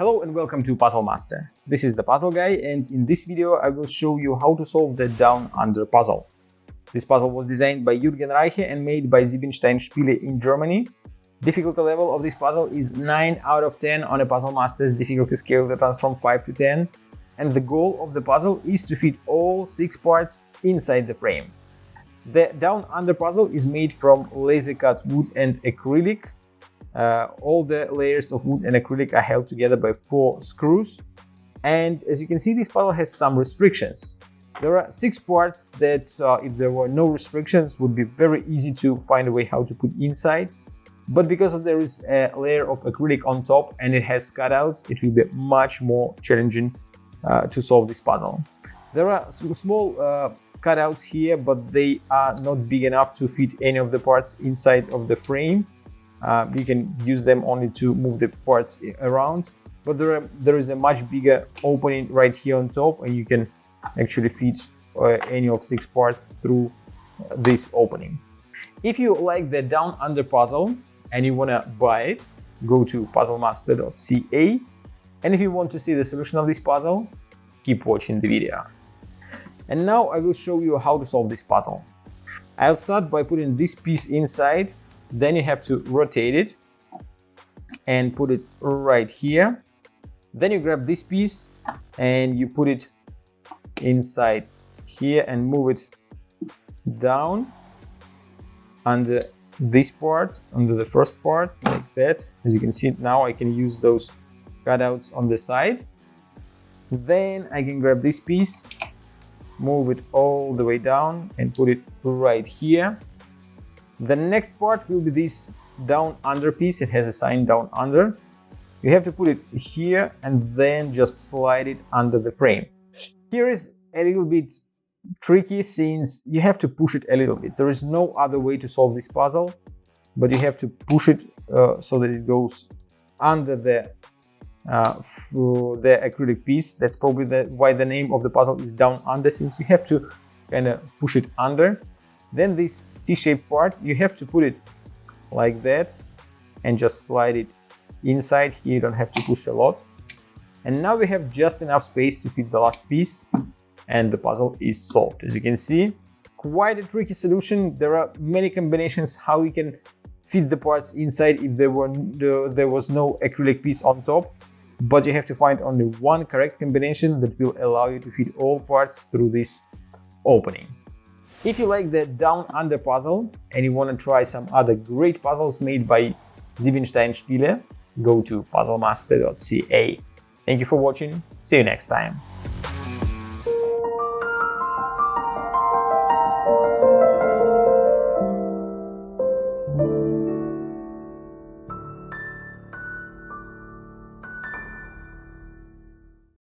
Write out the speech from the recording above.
Hello and welcome to Puzzle Master. This is the Puzzle Guy, and in this video I will show you how to solve the down-under puzzle. This puzzle was designed by Jürgen Reiche and made by Siebenstein Spiele in Germany. Difficulty level of this puzzle is 9 out of 10 on a Puzzle Master's difficulty scale that runs from 5 to 10. And the goal of the puzzle is to fit all 6 parts inside the frame. The down-under puzzle is made from laser-cut wood and acrylic. All the layers of wood and acrylic are held together by 4 screws. And as you can see, this puzzle has some restrictions. There are 6 parts that, if there were no restrictions, would be very easy to find a way how to put inside. But because there is a layer of acrylic on top and it has cutouts, it will be much more challenging to solve this puzzle. There are some small cutouts here, but they are not big enough to fit any of the parts inside of the frame. You can use them only to move the parts around, but there is a much bigger opening right here on top, and you can actually fit any of 6 parts through this opening. If you like the down-under puzzle and you want to buy it, go to puzzlemaster.ca, and if you want to see the solution of this puzzle, keep watching the video. And now I will show you how to solve this puzzle. I'll start by putting this piece inside. Then you have to rotate it and put it right here. Then you grab this piece and you put it inside here and move it down under this part, under the first part, like that. As you can see now, I can use those cutouts on the side. Then I can grab this piece, move it all the way down and put it right here. The next part will be this down under piece. It has a sign down under. You have to put it here and then just slide it under the frame. Here is a little bit tricky since you have to push it a little bit. There is no other way to solve this puzzle, but you have to push it so that it goes under the acrylic piece. That's probably why the name of the puzzle is down under, since you have to kind of push it under. Then this T-shaped part, you have to put it like that and just slide it inside. Here you don't have to push a lot. And now we have just enough space to fit the last piece, and the puzzle is solved. As you can see, quite a tricky solution. There are many combinations how you can fit the parts inside if there was no acrylic piece on top. But you have to find only one correct combination that will allow you to fit all parts through this opening. If you like the down-under puzzle and you want to try some other great puzzles made by Siebenstein Spiele, go to puzzlemaster.ca. Thank you for watching. See you next time.